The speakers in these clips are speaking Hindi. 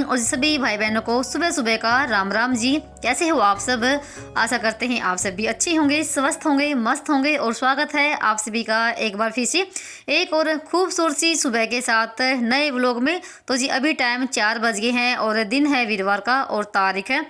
मॉर्निंग और सभी भाई बहनों को सुबह सुबह का राम राम जी। कैसे हो आप सब? आशा करते हैं आप सभी अच्छे होंगे, स्वस्थ होंगे, मस्त होंगे। और स्वागत है आप सभी का एक बार फिर से एक और खूबसूरत सी सुबह के साथ नए व्लॉग में। तो जी अभी टाइम 4 बज गए हैं और दिन है वीरवार का और तारीख है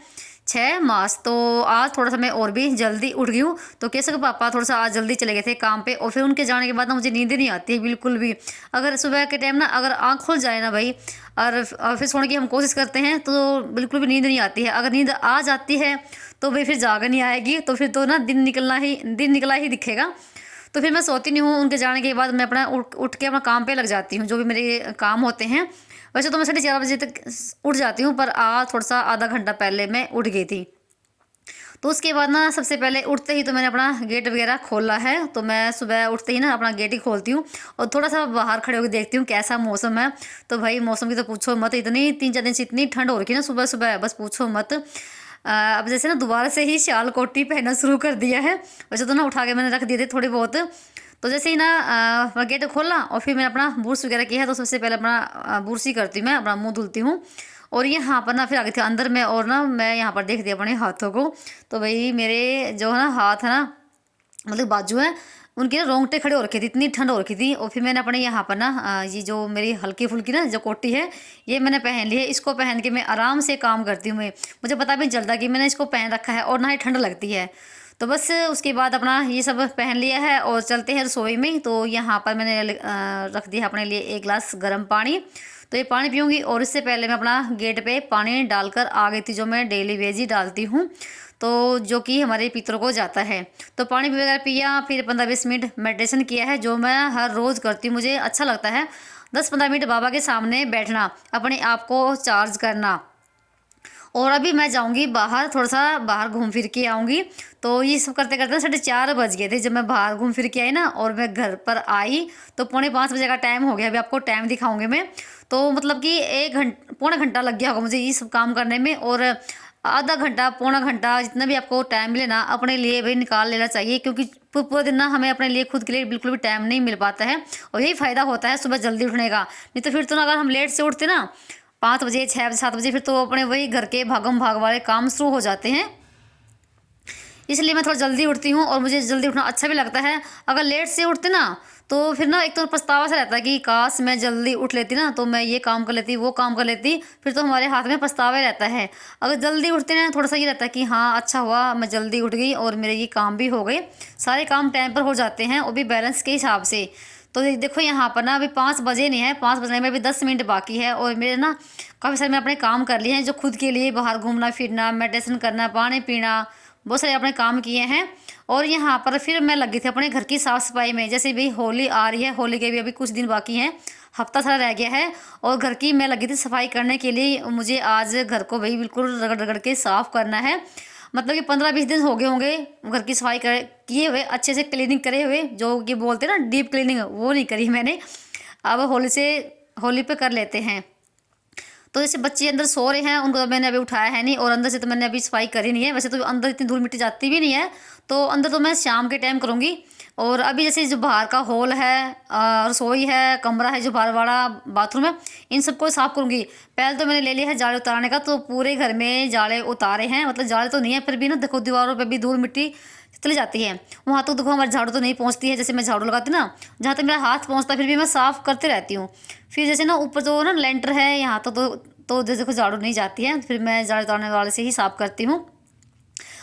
6 मार्च। तो आज थोड़ा सा मैं और भी जल्दी उठ गई हूँ। तो कैसे कि पापा थोड़ा सा आज जल्दी चले गए थे काम पे और फिर उनके जाने के बाद ना मुझे नींद नहीं आती है बिल्कुल भी। अगर सुबह के टाइम ना अगर आँख खुल जाए ना भाई और फिर सोने की हम कोशिश करते हैं तो बिल्कुल भी नींद नहीं आती है। अगर नींद आ जाती है तो भाई फिर जाग नहीं आएगी, तो फिर तो ना दिन निकला ही दिखेगा। तो फिर मैं सोती नहीं हूँ। उनके जाने के बाद मैं अपना उठ के अपना काम पे लग जाती हूँ, जो भी मेरे काम होते हैं। वैसे तो मैं 4:30 बजे तक उठ जाती हूँ, पर आज थोड़ा सा आधा घंटा पहले मैं उठ गई थी। तो उसके बाद ना सबसे पहले उठते ही तो मैंने अपना गेट वगैरह खोला है। तो मैं सुबह उठते ही ना अपना गेट ही खोलती हूँ और थोड़ा सा बाहर खड़े होकर देखती हूँ कैसा मौसम है। तो भाई मौसम की तो पूछो मत, इतनी 3-4 दिन से इतनी ठंड हो रखी है ना सुबह सुबह, बस पूछो मत। अब जैसे ना दोबारा से ही शाल कोटी पहनना शुरू कर दिया है। वैसे तो ना उठा के मैंने रख दिए थे थोड़े बहुत। तो जैसे ही ना गेट खोला और फिर मैंने अपना ब्रश वगैरह किया है। तो सबसे पहले अपना ब्रश ही करती हूँ, मैं अपना मुंह धुलती हूँ। और यहाँ पर ना फिर आ गई थी अंदर में और ना मैं यहाँ पर देख दिया अपने हाथों को। तो भाई मेरे जो है ना हाथ है ना, मतलब बाजू है, उनके ना रोंगटे खड़े हो रखे थे, इतनी ठंड हो रखी थी। और फिर मैंने अपने यहाँ पर ना ये जो मेरी हल्की फुल्की ना जो कोटी है ये मैंने पहन ली है। इसको पहन के मैं आराम से काम करती हूँ। मैं मुझे पता भी नहीं चलता कि मैंने इसको पहन रखा है और ना ही ठंड लगती है। तो बस उसके बाद अपना ये सब पहन लिया है और चलते हैं रसोई में। तो यहाँ पर मैंने रख दिया अपने लिए 1 गिलास गर्म पानी। तो ये पानी पीऊँगी और इससे पहले मैं अपना गेट पे पानी डालकर आ गई थी, जो मैं डेली वेज ही डालती हूँ, तो जो कि हमारे पितरों को जाता है। तो पानी वगैरह पिया, फिर 15-20 मिनट मेडिटेशन किया है, जो मैं हर रोज़ करती हूँ। मुझे अच्छा लगता है 10-15 मिनट बाबा के सामने बैठना, अपने आप को चार्ज करना। और अभी मैं जाऊंगी बाहर, थोड़ा सा बाहर घूम फिर के आऊँगी। तो ये सब करते करते 4:30 बज गए थे जब मैं बाहर घूम फिर के आई ना, और मैं घर पर आई तो 4:45 बजे का टाइम हो गया। अभी आपको टाइम दिखाऊंगी मैं। तो मतलब कि 1 घंटा 1.25 घंटा लग गया होगा मुझे ये सब काम करने में। और आधा घंटा 1.25 घंटा जितना भी आपको टाइम मिले ना अपने लिए भाई निकाल लेना चाहिए, क्योंकि पूरा दिन ना हमें अपने लिए खुद के लिए बिल्कुल भी टाइम नहीं मिल पाता है। और यही फ़ायदा होता है सुबह जल्दी उठने का। नहीं तो फिर तो ना अगर हम लेट से उठते ना 5 बजे 6 बजे 7 बजे, फिर तो अपने वही घर के भागम भाग वाले काम शुरू हो जाते हैं। इसलिए मैं थोड़ा जल्दी उठती हूँ और मुझे जल्दी उठना अच्छा भी लगता है। अगर लेट से उठते ना तो फिर ना एक तो पछतावा सा रहता है कि काश मैं जल्दी उठ लेती ना, तो मैं ये काम कर लेती वो काम कर लेती। फिर तो हमारे हाथ में पछतावा रहता है। अगर जल्दी उठते ना थोड़ा सा ये रहता है कि हाँ अच्छा हुआ मैं जल्दी उठ गई और मेरे ये काम भी हो गए, सारे काम टाइम पर हो जाते हैं और भी बैलेंस के हिसाब से। तो देखो यहाँ पर ना अभी 5 बजे नहीं है, 5 बजने में अभी 10 मिनट बाकी है। और मेरे ना काफ़ी सारे मैं अपने काम कर लिए हैं, जो खुद के लिए बाहर घूमना फिरना, मेडिटेशन करना, पानी पीना, बहुत सारे अपने काम किए हैं। और यहाँ पर फिर मैं लगी थी अपने घर की साफ़ सफाई में। जैसे भी होली आ रही है, होली के भी अभी कुछ दिन बाकी हैं, हफ्ता सारा रह गया है। और घर की मैं लगी थी सफाई करने के लिए। मुझे आज घर को भाई बिल्कुल रगड़ रगड़ के साफ़ करना है। मतलब कि 15-20 दिन हो गए होंगे घर की सफाई किए हुए, अच्छे से क्लीनिंग करे हुए, जो कि बोलते हैं ना डीप क्लीनिंग, वो नहीं करी मैंने। अब होली पे कर लेते हैं। तो जैसे बच्चे अंदर सो रहे हैं उनको तो मैंने अभी उठाया है नहीं, और अंदर से तो मैंने अभी सफाई करी नहीं है। वैसे तो अंदर इतनी धूल मिट्टी जाती भी नहीं है, तो अंदर तो मैं शाम के टाइम करूँगी। और अभी जैसे जो बाहर का हॉल है, रसोई है, कमरा है, जो बाहर वाला बाथरूम है, इन सबको साफ़ करूँगी। पहले तो मैंने ले लिया है जाले उतारने का, तो पूरे घर में जाले उतारे हैं। मतलब जाले तो नहीं है, फिर भी ना देखो दीवारों पर भी धूल मिट्टी चली जाती है। वहाँ तो देखो हमारी झाड़ू तो नहीं पहुँचती है। जैसे मैं झाड़ू लगाती ना, जहाँ तक मेरा हाथ पहुँचता फिर भी मैं साफ़ करते रहती हूँ। फिर जैसे ना ऊपर जो ना लेंटर है यहाँ तो जैसे को झाड़ू नहीं जाती है, फिर मैं झाड़ू उतारने वाले से ही साफ़ करती हूँ।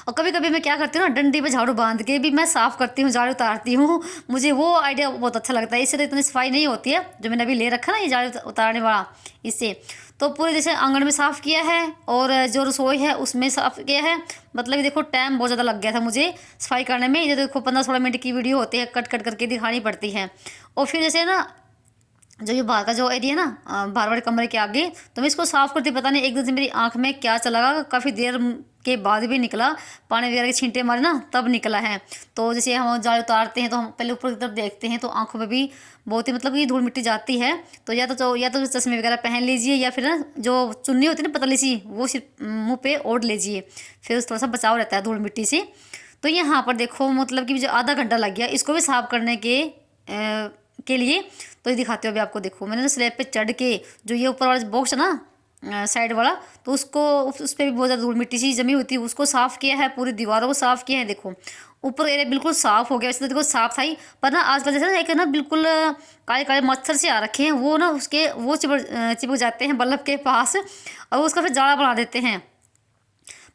और कभी कभी मैं क्या करती हूँ ना, डंडी पे झाड़ू बांध के भी मैं साफ़ करती हूँ, झाड़ू उतारती हूँ। मुझे वो आइडिया बहुत अच्छा लगता है। इससे तो इतनी सफाई नहीं होती है जो मैंने अभी ले रखा ना ये झाड़ू उतारने वाला, इससे तो पूरे जैसे आंगन में साफ़ किया है और जो रसोई है उसमें साफ़ किया है। मतलब कि देखो टाइम बहुत ज़्यादा लग गया था मुझे सफाई करने में। ये देखो 15-16 मिनट की वीडियो होती है, कट कट करके दिखानी पड़ती है। और फिर जैसे ना जो ये बाहर का जो एरिया है ना, बाहर वाले कमरे के आगे, तो मैं इसको साफ़ करती, पता नहीं एक दिन से मेरी आंख में क्या चला गया, काफ़ी देर के बाद भी निकला। पानी वगैरह के छींटे मारे ना तब निकला है। तो जैसे हम जाल उतारते हैं तो हम पहले ऊपर की तरफ देखते हैं, तो आंखों में भी बहुत ही मतलब कि धूल मिट्टी जाती है। तो या तो चश्मे वगैरह पहन लीजिए, या फिर ना जो चुन्नी होती है ना पतली सी, वो सिर्फ मुँह पे ओढ़ लीजिए, फिर थोड़ा सा बचाव रहता है धूल मिट्टी से। तो यहाँ पर देखो मतलब कि जो आधा घंटा लग गया इसको भी साफ़ करने के लिए। तो ये दिखाते हो अभी आपको। देखो मैंने ना स्लैब पे चढ़ के जो ये ऊपर वाला बॉक्स है ना, साइड वाला, तो उसको उस पर भी बहुत ज़्यादा धूल मिट्टी सी जमी हुई थी, उसको साफ़ किया है, पूरी दीवारों को साफ़ किया है। देखो ऊपर एरिया बिल्कुल साफ़ हो गया। वैसे तो देखो साफ़ था ही, पर ना आजकल जैसे ना एक ना बिल्कुल काले काले मच्छर से आ रखे हैं, वो ना उसके वो चिपक जाते हैं बल्ब के पास और वो उसका फिर जाड़ा बना देते हैं।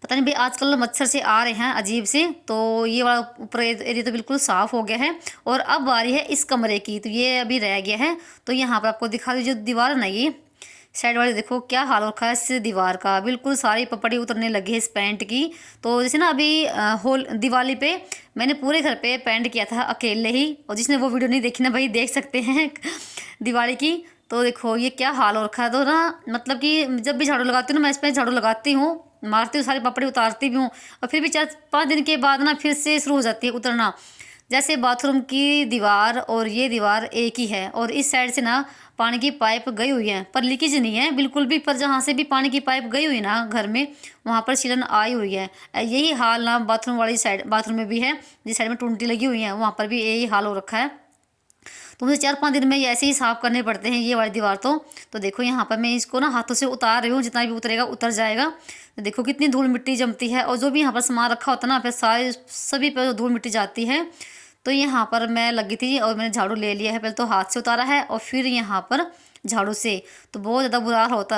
पता नहीं भाई आजकल मच्छर से आ रहे हैं अजीब से। तो ये वाला ऊपर एरिया तो बिल्कुल साफ़ हो गया है। और अब बारी है इस कमरे की, तो ये अभी रह गया है। तो यहाँ पर आपको दिखा दीजिए दीवार है ना, ये साइड वाले देखो क्या हाल रखा है इस दीवार का, बिल्कुल सारी पपड़ी उतरने लगी है इस पेंट की। तो जैसे ना अभी होल दिवाली पे मैंने पूरे घर पे पेंट किया था अकेले ही, और जिसने वो वीडियो नहीं देखी ना भाई देख सकते हैं दिवाली की। तो देखो ये क्या हाल हो रखा है। तो ना मतलब कि जब भी झाड़ू लगाती हूँ ना, मैं इस पर झाड़ू लगाती हूँ, मारती हूँ, सारी पपड़ी उतारती भी हूँ, और फिर भी 4-5 दिन के बाद ना फिर से शुरू हो जाती है उतरना। जैसे बाथरूम की दीवार और ये दीवार एक ही है, और इस साइड से ना पानी की पाइप गई हुई है, पर लीकेज नहीं है बिल्कुल भी। पर जहाँ से भी पानी की पाइप गई हुई है ना घर में, वहाँ पर सीलन आई हुई है। यही हाल ना बाथरूम वाली साइड, बाथरूम में भी है, जिस साइड में टूंटी लगी हुई है वहाँ पर भी यही हाल हो रखा है। तो मुझे 4-5 दिन में ये ऐसे ही साफ़ करने पड़ते हैं ये वाली दीवार। तो देखो यहाँ पर मैं इसको ना हाथों से उतार रही हूँ, जितना भी उतरेगा उतर जाएगा। तो देखो कितनी धूल मिट्टी जमती है, और जो भी यहाँ पर सामान रखा होता है ना, फिर सारे सभी पर धूल मिट्टी जाती है। तो यहाँ पर मैं लगी थी और मैंने झाड़ू ले लिया है, पहले तो हाथ से उतारा है और फिर यहाँ पर झाड़ू से। तो बहुत ज़्यादा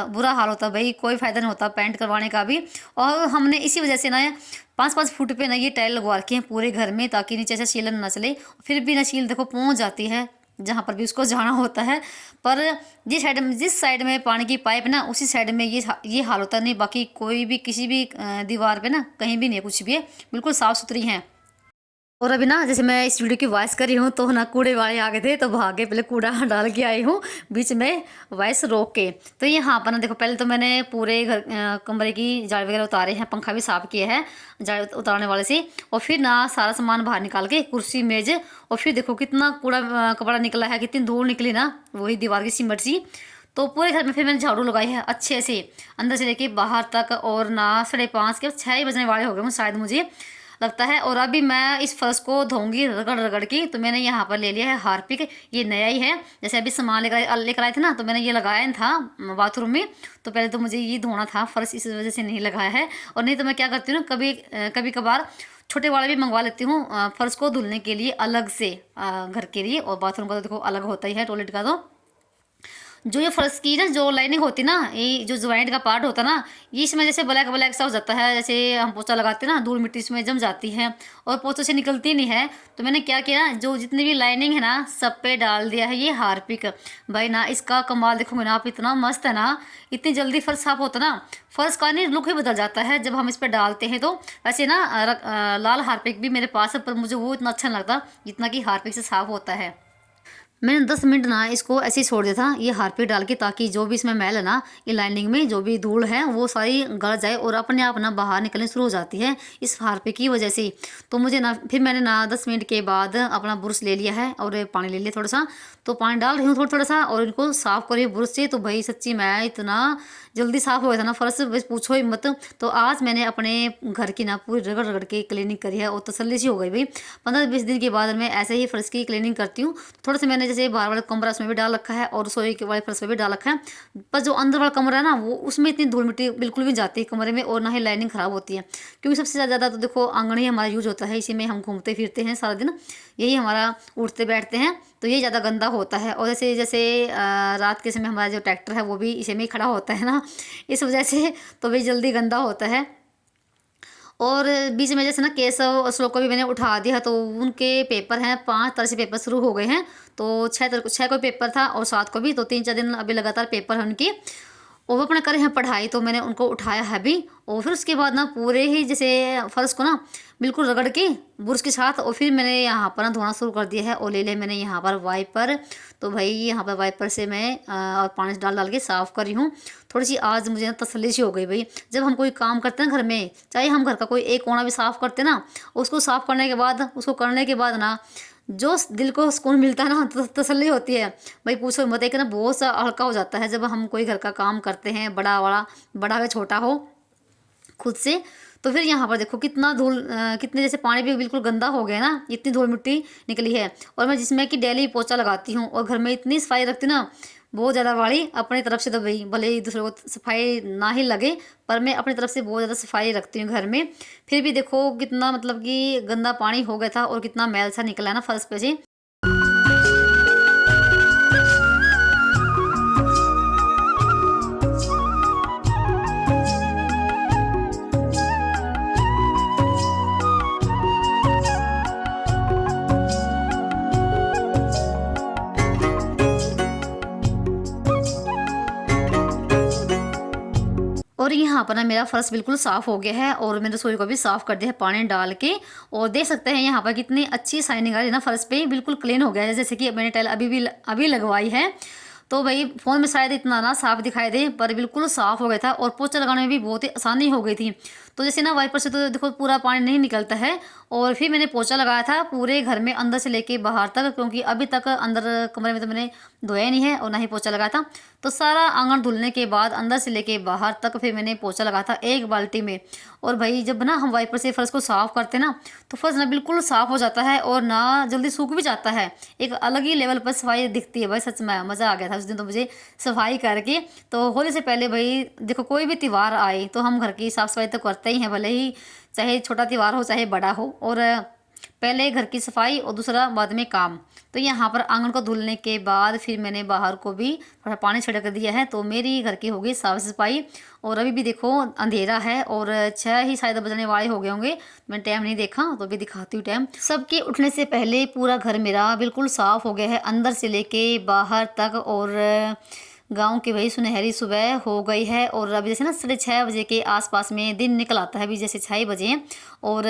बुरा हाल होता भाई, कोई फ़ायदा नहीं होता पेंट करवाने का भी। और हमने इसी वजह से ना 5-5 फुट पे ना ये टाइल लगवा रखे हैं पूरे घर में, ताकि नीचे से सीलन ना चले। फिर भी ना सील देखो पहुँच जाती है जहाँ पर भी उसको जाना होता है। पर जिस साइड में पानी की पाइप ना, उसी साइड में ये हाल होता नहीं। बाकी कोई भी किसी भी दीवार पे ना कहीं भी नहीं, कुछ भी है, बिल्कुल साफ़ सुथरी हैं। और अभी ना जैसे मैं इस वीडियो की वॉइस कर रही हूँ, तो ना कूड़े वाले आ गए थे, तो भागे पहले कूड़ा डाल के आई हूँ बीच में वॉइस रोक के। तो यहाँ पर ना देखो पहले तो मैंने पूरे घर कमरे की जाली वगैरह उतारे हैं, पंखा भी साफ़ किया है जाली उतारने वाले से। और फिर ना सारा सामान बाहर निकाल के कुर्सी मेज, और फिर देखो कितना कूड़ा कपड़ा निकला है, कितनी धूल निकली ना वही दीवार की सीमेंट सी। तो पूरे घर में फिर मैंने झाड़ू लगाई है अच्छे से, अंदर से लेके बाहर तक। और ना 5:30 के 6 ही बजने वाले हो गए हूँ शायद मुझे लगता है। और अभी मैं इस फर्श को धोऊंगी रगड़ रगड़ की। तो मैंने यहाँ पर ले लिया है हार्पिक, ये नया ही है। जैसे अभी सामान लेकर आए थे ना, तो मैंने ये लगाया था बाथरूम में। तो पहले तो मुझे ये धोना था फर्श, इस वजह से नहीं लगाया है। और नहीं तो मैं क्या करती हूँ ना, कभी कभार छोटे वाले भी मंगवा लेती हूँ फर्श को धुलने के लिए अलग से, घर के लिए। और बाथरूम का तो देखो अलग होता ही है, टॉयलेट का तो। जो ये फर्श की ना जो लाइनिंग होती ना, ये जो ज्वाइंट का पार्ट होता ना, ये इसमें जैसे ब्लैक ब्लैक सा हो जाता है। जैसे हम पोछा लगाते हैं ना, धूल मिट्टी इसमें जम जाती है और पोछे से निकलती नहीं है। तो मैंने क्या किया ना, जो जितनी भी लाइनिंग है ना सब पे डाल दिया है ये हार्पिक। भाई ना इसका कमाल देखोगे ना आप, इतना मस्त है ना, इतनी जल्दी फर्श साफ होता ना, फर्श का नहीं लुक ही बदल जाता है जब हम इस पर डालते हैं। तो वैसे ना लाल हार्पिक भी मेरे पास है, पर मुझे वो इतना अच्छा नहीं लगता जितना कि हार्पिक से साफ होता है। मैंने 10 मिनट ना इसको ऐसे ही छोड़ दिया था ये हार्पिक डाल के, ताकि जो भी इसमें मैल है ना, ये लाइनिंग में जो भी धूल है वो सारी गल जाए और अपने आप ना बाहर निकलनी शुरू हो जाती है इस हार्पिक की वजह से। तो मुझे ना फिर मैंने ना 10 मिनट के बाद अपना ब्रश ले लिया है और पानी ले लिया थोड़ा सा। तो पानी डाल रही हूँ थोड़ा थोड़ा सा, और इनको साफ़ करिए ब्रश से। तो भाई सच्ची मैं इतना जल्दी साफ़ हो गया था ना फर्श, बस पूछो ही मत। तो आज मैंने अपने घर की ना पूरी रगड़ रगड़ के क्लीनिंग करी है, और तसल्ली सी हो गई भाई। 15-20 दिन के बाद मैं ऐसे ही फर्श की क्लीनिंग करती हूँ। थोड़ा सा मैंने जैसे बाहर वाला कमरा उसमें भी डाल रखा है, और रसोई के वाले फर्श में भी डाल रखा है। पर जो अंदर वाला कमरा है ना, वो उसमें इतनी धूल मिट्टी बिल्कुल भी जाती है कमरे में, और ना ही लाइनिंग ख़राब होती है। क्योंकि सबसे ज़्यादा तो देखो आंगन ही हमारा यूज होता है, इसी में हम घूमते फिरते हैं सारा दिन, यही हमारा उठते बैठते हैं। तो ये ज़्यादा गंदा होता है। और जैसे जैसे रात के समय हमारा जो ट्रैक्टर है वो भी इसी में ही खड़ा होता है ना, इस वजह से तो भी जल्दी गंदा होता है। और बीच में जैसे ना केशव और श्लोक को भी मैंने उठा दिया, तो उनके पेपर हैं 5 तरह से पेपर शुरू हो गए हैं। तो 6 कोई पेपर था और 7 को भी, तो 3-4 दिन अभी लगातार पेपर है उनकी, और वो अपना करे हैं पढ़ाई। तो मैंने उनको उठाया है अभी। और फिर उसके बाद ना पूरे ही जैसे फर्श को ना बिल्कुल रगड़ के ब्रश के साथ, और फिर मैंने यहाँ पर ना धोना शुरू कर दिया है। और ले मैंने यहाँ पर वाइपर। तो भाई यहाँ पर वाइपर से मैं और पानी डाल डाल के साफ़ कर रही हूँ। थोड़ी सी आज मुझे ना तसल्ली सी हो गई भाई, जब हम कोई काम करते हैं घर में, चाहे हम घर का कोई एक कोना भी साफ़ करते ना, उसको साफ़ करने के बाद, उसको करने के बाद ना जो दिल को सुकून मिलता है ना, तो तसल्ली होती है भाई, पूछो मत। एक ना बहुत सा हल्का हो जाता है जब हम कोई घर का काम करते हैं, बड़ा हो छोटा हो, खुद से। तो फिर यहाँ पर देखो कितना धूल, कितने जैसे पानी भी बिल्कुल गंदा हो गया ना, इतनी धूल मिट्टी निकली है। और मैं जिसमें कि डेली पोछा लगाती हूँ और घर में इतनी सफाई रखती ना, बहुत ज़्यादा वाली अपनी तरफ से, तो भाई भले ही दूसरों को सफाई ना ही लगे, पर मैं अपनी तरफ से बहुत ज़्यादा सफाई रखती हूँ घर में। फिर भी देखो कितना मतलब कि गंदा पानी हो गया था और कितना मैल सा निकला है ना फर्श पे से। और यहाँ पर ना मेरा फर्श बिल्कुल साफ़ हो गया है और मैंने रसोई को भी साफ़ कर दिया है पानी डाल के। और देख सकते हैं यहाँ पर कितनी अच्छी शाइनिंग आ रही है ना फर्श पे, बिल्कुल क्लीन हो गया है, जैसे कि मैंने टाइल अभी लगवाई है। तो भाई फ़ोन में शायद इतना ना साफ दिखाई दे, पर बिल्कुल साफ़ हो गया था और पोछा लगाने में भी बहुत ही आसानी हो गई थी। तो जैसे ना वाइपर से तो देखो पूरा पानी नहीं निकलता है। और फिर मैंने पोछा लगाया था पूरे घर में अंदर से लेके बाहर तक, क्योंकि अभी तक अंदर कमरे में तो मैंने धोया नहीं है और ना ही पोछा लगाया था। तो सारा आंगन धुलने के बाद अंदर से लेके बाहर तक फिर मैंने पोछा लगाया था एक बाल्टी में। और भाई जब ना हम वाइपर से फर्श को साफ़ करते ना, तो फर्श ना बिल्कुल साफ़ हो जाता है और ना जल्दी सूख भी जाता है। एक अलग ही लेवल पर सफाई दिखती है भाई, सच में मज़ा आ गया था उस दिन तो मुझे सफाई करके। तो होली से पहले भाई देखो कोई भी त्यौहार आए तो हम घर की साफ़ सफाई तो करते ही हैं, भले ही चाहे छोटा त्यौहार हो चाहे बड़ा हो। और पहले घर की सफाई और दूसरा बाद में काम। तो यहाँ पर आंगन को धुलने के बाद फिर मैंने बाहर को भी थोड़ा पानी छिड़क दिया है, तो मेरी घर की हो गई साफ़ सफाई। और अभी भी देखो अंधेरा है और 6 ही शायद बजने वाले हो गए होंगे, मैंने टाइम नहीं देखा, तो अभी दिखाती हूँ टाइम। सबके उठने से पहले पूरा घर मेरा बिल्कुल साफ़ हो गया है अंदर से लेके बाहर तक। और गांव की वही सुनहरी सुबह हो गई है। और अभी जैसे ना 6:30 बजे के आसपास में दिन निकल आता है, अभी जैसे 6 बजे हैं और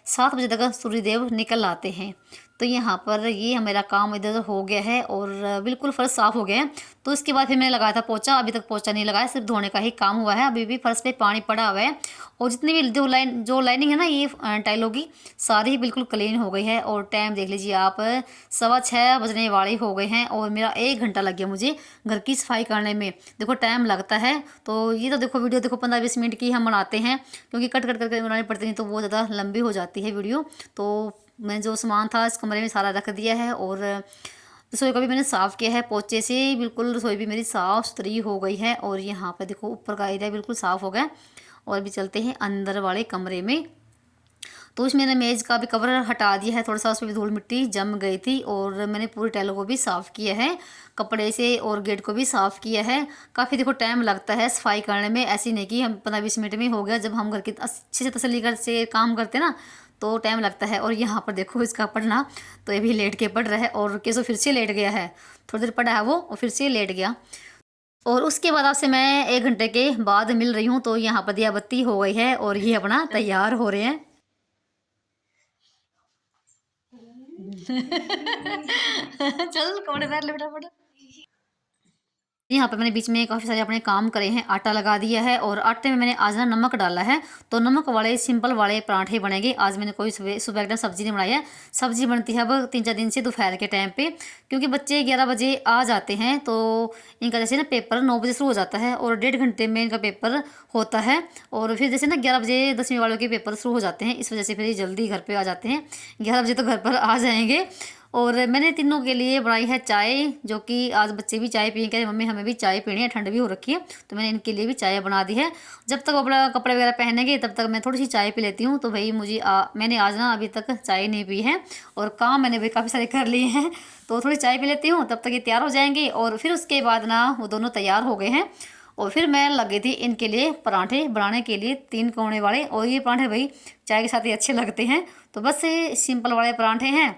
7 बजे तक सूर्यदेव निकल आते हैं। तो यहाँ पर ये मेरा काम इधर हो गया है और बिल्कुल फर्श साफ़ हो गया है। तो इसके बाद फिर मैंने लगाया था पोछा, अभी तक पोछा नहीं लगाया, सिर्फ धोने का ही काम हुआ है। अभी भी फर्श पे पानी पड़ा हुआ है और जितनी भी जो लाइनिंग है ना ये टाइलों की, सारी ही बिल्कुल क्लीन हो गई है। और टाइम देख लीजिए आप, 6:15 बजने वाले हो गए हैं और मेरा 1 घंटा लग गया मुझे घर की सफाई करने में। देखो टाइम लगता है। तो ये तो देखो वीडियो देखो 15-20 मिनट की हम बनाते हैं, क्योंकि कट कट करके बनानी पड़ती नहीं तो वो ज़्यादा लंबी हो जाती है वीडियो। तो मैं जो सामान था इस कमरे में सारा रख दिया है और रसोई को भी मैंने साफ़ किया है पोछे से, बिल्कुल रसोई भी मेरी साफ़ सुथरी हो गई है। और यहाँ पे देखो ऊपर का एरिया बिल्कुल साफ़ हो गया। और अभी चलते हैं अंदर वाले कमरे में। तो उसमें मैंने मेज़ का भी कवर हटा दिया है, थोड़ा सा उसमें भी धूल मिट्टी जम गई थी। और मैंने पूरी टाइलों को भी साफ़ किया है कपड़े से और गेट को भी साफ़ किया है। काफ़ी देखो टाइम लगता है सफाई करने में, ऐसी नहीं कि हम 15-20 मिनट में हो गया। जब हम घर की अच्छे से तसल्ली कर से काम करते ना तो टाइम लगता है। और यहाँ पर देखो इसका पढ़ना, तो ये भी लेट के पढ़ रहा है और केसो फिर से लेट गया है। थोड़ी देर पढ़ा है वो और फिर से लेट गया। और उसके बाद आपसे मैं 1 घंटे के बाद मिल रही हूँ। तो यहाँ पर दिया बत्ती हो गई है और ये अपना तैयार हो रहे हैं। चल कपड़े पहन ले फटाफट। यहाँ पे मैंने बीच में काफ़ी सारे अपने काम करे हैं, आटा लगा दिया है और आटे में मैंने आज ना नमक डाला है। तो नमक वाले सिंपल वाले पराठे बनेंगे। आज मैंने कोई सुबह एकदम सब्जी नहीं बनाई है। सब्जी बनती है अब 3-4 दिन से दोपहर के टाइम पे, क्योंकि बच्चे 11 बजे आ जाते हैं। तो इनका जैसे ना पेपर 9 बजे शुरू हो जाता है और 1.5 घंटे में इनका पेपर होता है। और फिर जैसे ना 11 बजे 10वीं वालों के पेपर शुरू हो जाते हैं, इस वजह से फिर ये जल्दी घर पर आ जाते हैं। 11 बजे तो घर पर आ जाएंगे। और मैंने तीनों के लिए बनाई है चाय, जो कि आज बच्चे भी चाय पिए, कह रहे मम्मी हमें भी चाय पीनी है, ठंड भी हो रखी है। तो मैंने इनके लिए भी चाय बना दी है। जब तक वो अपना कपड़े वगैरह पहनेंगे तब तक मैं थोड़ी सी चाय पी लेती हूँ। तो भाई मैंने आज ना अभी तक चाय नहीं पी है और काम मैंने भी काफ़ी सारे कर लिए हैं। तो थोड़ी चाय पी लेती हूँ, तब तक ये तैयार हो जाएंगे। और फिर उसके बाद ना वो दोनों तैयार हो गए हैं और फिर मैं लग गई थी इनके लिए पराठे बनाने के लिए 3 कोने वाले। और ये पराठे भाई चाय के साथ ही अच्छे लगते हैं। तो बस ये सिंपल वाले पराठे हैं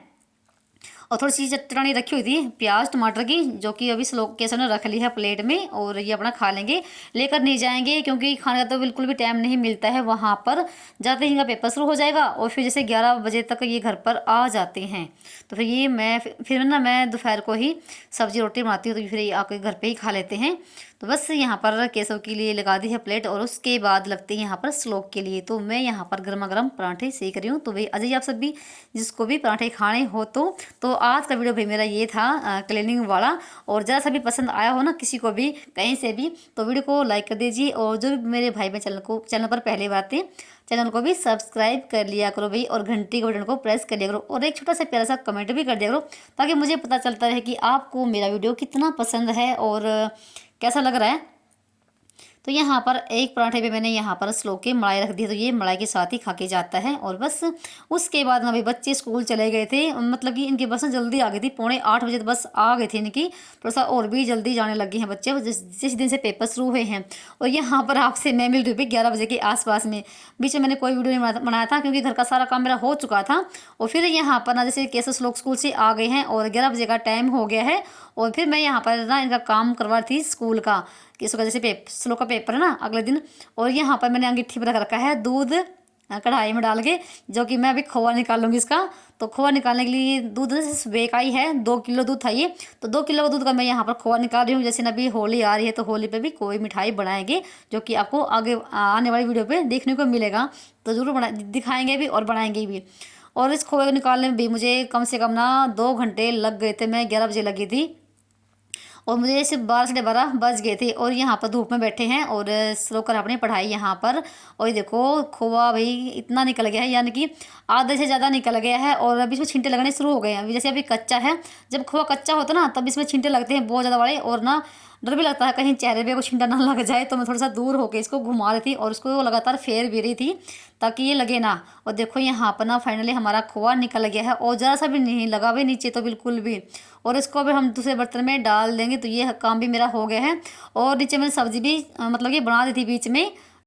और थोड़ी सी चटनी रखी हुई थी प्याज टमाटर की, जो कि अभी श्लोक के ने रख ली है प्लेट में। और ये अपना खा लेंगे, लेकर नहीं जाएंगे क्योंकि खाने का तो बिल्कुल भी टाइम नहीं मिलता है वहाँ पर। जाते ही इनका पेपर शुरू हो जाएगा और फिर जैसे 11 बजे तक ये घर पर आ जाते हैं। तो फिर ये मैं दोपहर को ही सब्जी रोटी बनाती हूँ, तो फिर ये आके घर पर ही खा लेते हैं। तो बस यहाँ पर केसव के लिए लगा दी है प्लेट और उसके बाद लगती है यहाँ पर श्लोक के लिए। तो मैं यहाँ पर गर्मा गर्म पराठे सेक रही हूँ। तो भाई अजय आप सब भी जिसको भी पराठे खाने हो तो आज का वीडियो भाई मेरा ये था क्लीनिंग वाला। और ज़रा सा भी पसंद आया हो ना किसी को भी कहीं से भी, तो वीडियो को लाइक कर दीजिए। और जो भी मेरे भाई बहन चैनल पर पहले बार आते चैनल को भी सब्सक्राइब कर लिया करो भाई, और घंटी के बटन को प्रेस कर लिया करो, और एक छोटा सा प्यारा सा कमेंट भी कर दिया करो, ताकि मुझे पता चलता रहे कि आपको मेरा वीडियो कितना पसंद है और कैसा लग रहा है। तो यहाँ पर एक पराठे पे मैंने यहाँ पर स्लो के मलाई रख दी, तो ये मलाई के साथ ही खा के जाता है। और बस उसके बाद ना भाई बच्चे स्कूल चले गए थे, मतलब कि इनकी बस जल्दी आ गई थी, 7:45 तो बस आ गई थी इनकी, थोड़ा सा और भी जल्दी जाने लगे हैं बच्चे जिस दिन से पेपर शुरू हुए हैं। और यहाँ पर आपसे मैं मिल रही हूँ 11 बजे के आसपास में। बीच में मैंने कोई वीडियो नहीं बनाया था क्योंकि घर का सारा काम मेरा हो चुका था। और फिर यहाँ पर ना जैसे केसेस लोग स्कूल से आ गए हैं और 11 बजे का टाइम हो गया है, और फिर मैं यहाँ पर ना इनका काम करवा थी स्कूल का, कि इसका जैसे स्लो का पेपर है ना अगले दिन। और यहाँ पर मैंने अंगीठी पर रख रखा है दूध कढ़ाई में डाल के, जो कि मैं अभी खोआ निकालूंगी इसका। तो खोआ निकालने के लिए दूध सुबह का ही है, 2 किलो दूध था ये, तो 2 किलो दूध का मैं यहाँ पर खोआ निकाल रही हूँ। जैसे ना अभी होली आ रही है, तो होली पे भी कोई मिठाई बनाएंगे, जो कि आपको आगे आने वाली वीडियो पे देखने को मिलेगा, तो ज़रूर दिखाएंगे भी और बनाएंगे भी। और इस खोए को निकालने में भी मुझे कम से कम ना 2 घंटे लग गए थे। मैं 11 बजे लगी थी और मुझे सिर्फ 12 साढ़े 12 बज गए थे। और यहाँ पर धूप में बैठे हैं और शुरू कर अपनी पढ़ाई यहाँ पर। और ये देखो खोआ भाई इतना निकल गया है, यानी कि आधे से ज़्यादा निकल गया है, और अभी इसमें छींटे लगने शुरू हो गए हैं। जैसे अभी कच्चा है, जब खोआ कच्चा होता ना तब इसमें छींटे लगते हैं बहुत ज़्यादा बड़े, और ना डर भी लगता है कहीं चेहरे पे कुछ छींटा ना लग जाए। तो मैं थोड़ा सा दूर होकर इसको घुमा रही थी और उसको लगातार फेर भी रही थी ताकि ये लगे ना। और देखो यहाँ पर ना फाइनली हमारा खोआ निकल गया है, और ज़रा सा भी नहीं लगा भाई नीचे तो बिल्कुल भी। और इसको भी हम दूसरे बर्तन में डाल देंगे, तो ये काम भी मेरा हो गया है। और नीचे मैंने सब्जी भी मतलब कि बना दी थी बीच में,